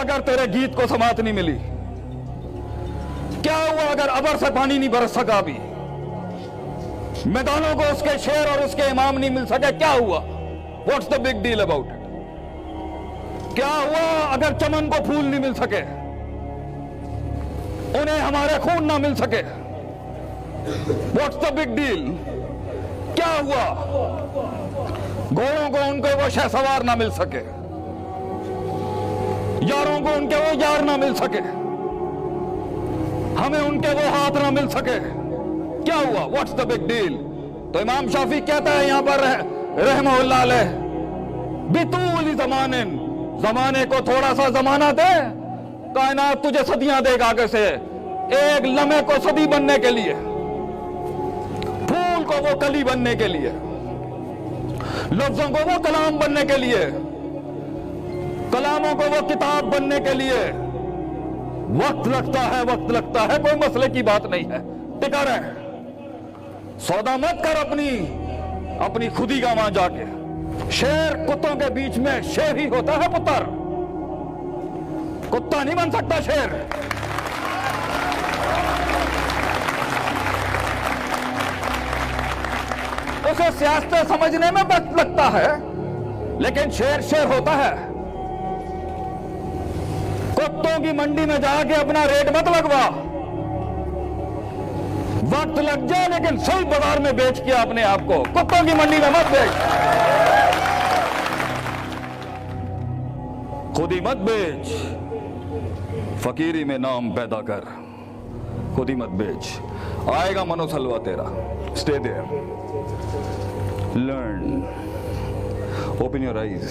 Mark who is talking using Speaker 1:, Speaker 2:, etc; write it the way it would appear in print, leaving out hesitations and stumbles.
Speaker 1: अगर तेरे गीत को समात नहीं मिली? क्या हुआ अगर अबर से पानी नहीं बरस सका? अभी मैदानों को उसके शेर और उसके इमाम नहीं मिल सके? क्या हुआ? What's the big deal about it? क्या हुआ अगर चमन को फूल नहीं मिल सके, उन्हें हमारे खून ना मिल सके? What's the big deal? क्या हुआ घोड़ों को उनके वो शहसवार ना मिल सके, यारों को उनके वो यार ना मिल सके, हमें उनके वो हाथ ना मिल सके? क्या हुआ? What's the big deal? तो इमाम शाफी कहता है यहां पर रहमहुल्लाह अलैह, बितूल जमाने को थोड़ा सा जमाना दे, कायनात तुझे सदियां देगा आगे से। एक लम्हे को सदी बनने के लिए, फूल को वो कली बनने के लिए, लफ्जों को वो कलाम बनने के लिए, कलामों को वो किताब बनने के लिए वक्त लगता है, वक्त लगता है। कोई मसले की बात नहीं है, टिका रहे। सौदा मत कर अपनी खुदी का वहां जाके। शेर कुत्तों के बीच में शेर ही होता है पुत्र, कुत्ता नहीं बन सकता शेर। उसे सियासत समझने में वक्त लगता है, लेकिन शेर शेर होता है। कुत्तों की मंडी में जाके अपना रेट मत लगवा, वक्त लग जाए लेकिन सही बाजार में बेच के अपने आप को, कुत्तों की मंडी में मत बेच, खुद ही मत बेच, फकीरी में नाम पैदा कर, खुद ही मत बेच। आएगा मनोसलवा तेरा। Stay there, learn, open your eyes.